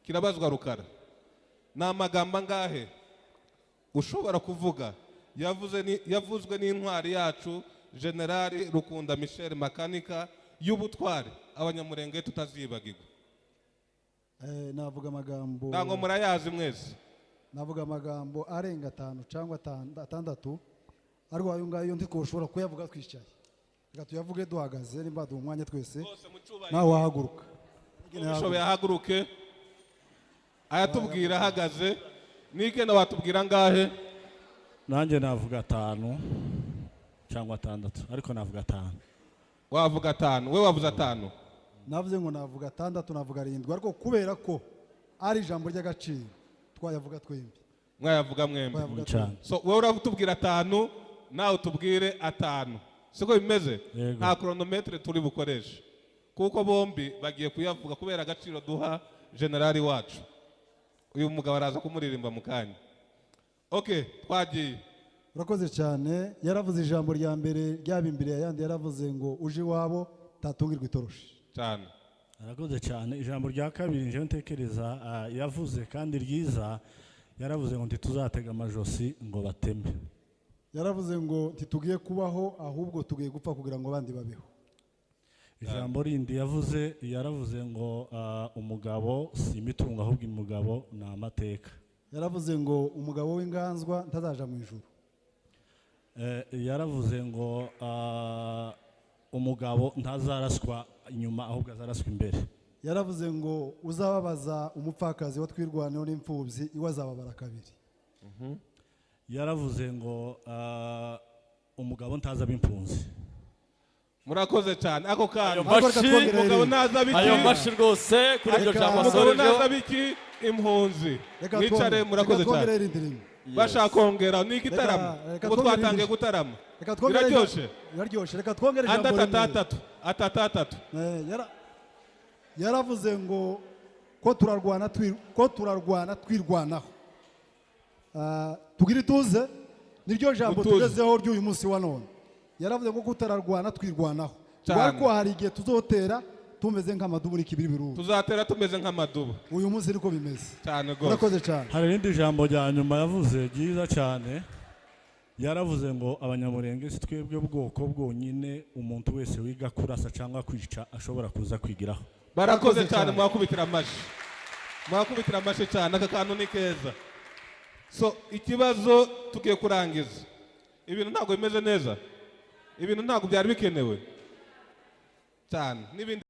kirabazwa Rukara. Na magambo angahe ushobora kuvuga yavuzwe n'intwari yacu Generali Rukunda Michel Makanika y'ubutware abanyamurenge tutazibagirwa. Navuga amagambo ntango murayazi mwese. Navuga amagambo arenga 5 cyangwa 6 ariko ayo ngayo ntikoshobora kuyavuga twicaye. Reka tuyavuge duhagaze nimba umwanya twese nawe wahaguruka. Ushoboye ahaguruke ayatubwira ahagaze. Nike na watubwira ngahe? Nanjye navuga 5 cyangwa 6 ariko navuga 5. Wavuga 5, we wavuza 5. Navuze ngo navuga 6 navuga 7 ariko kubera ko ari ijambo ry'agaciro twayavuga twembi. Mwayavuga mwembi. So wewe uratubwira 5 nawe utubwire 5. Siko bimeze? Nta chronometre turi bukoresha. Kuko bombi bagiye kuyavuga kubera agaciro duha generali wacu. Uyu mugabo araza kumuririmba mukanya. Okay, twagiye. Urakoze cyane. Yaravuze ijambo rya mbere ryabimbire yandi yaravuze ngo uje wabo tatungirwa itoroshi. Cyane. Arakoze cyane. Ijambo rya kabiri nje ntekereza yavuze kandi ryiza yaravuze ngo ntituzatega amajosi ngo bateme. Yaravuze ngo ntitugiye kubaho ahubwo tugiye gupfa kugira ngo abandi babeho. Ijambo rindi yaravuze ngo umugabo si imitungo ahubwo umugabo na amateka. Yaravuze ngo umugabo w'inganzwa ntazaja mu ijuru. Yaravuze ngo umugabo ntazaraswa inyuma ahubwo azaraswa imbere. Yaravuze ngo uzababaza umupfakazi wa twirwaneho n'imfubyi iwe azababara kabiri. Yaravuze ngo umugabo ntazaba impunzi. Murakoze cyane. Ako kana umugabo nazabiki ayo mashi rwose kuri ibyo umugabo nazabiki impunzi. Mwicare murakoze cyane. Bashaka kongera n'igitaramo ngo twatangiye gutarama. Biraryoshe. Biraryoshe. Reka twongere ijambo atatu. Yaravuze ngo ko turarwana twirwanaho. Tugira ituze niryo jambo tugezeho ry'uyu munsi wa none. Yaravuze ngo kutararwana twirwanaho. Ariko hari igihe tuzotera tumeze nk'amadubu n'ikibiri biruhu. Tuzatera tumeze nk'amadubu. Uyu munsi niko bimeze. Cyane gose. Urakoze cyane. Hari irindi jambo rya nyuma yavuze ryiza cyane. Yaravuze ngo abanyamurenge si twebwe bwoko bwonyine umuntu wese wiga kurasa cyangwa kwica ashobora kuza kwigiraho. Barakoze cyane mwakubitira amashi. Mwakubitira amashi cyane aka kantu ni keza. So ikibazo tugiye kurangiza. Ibintu ntabwo bimeze neza. Ibintu ntabwo byari bikenewe cyane.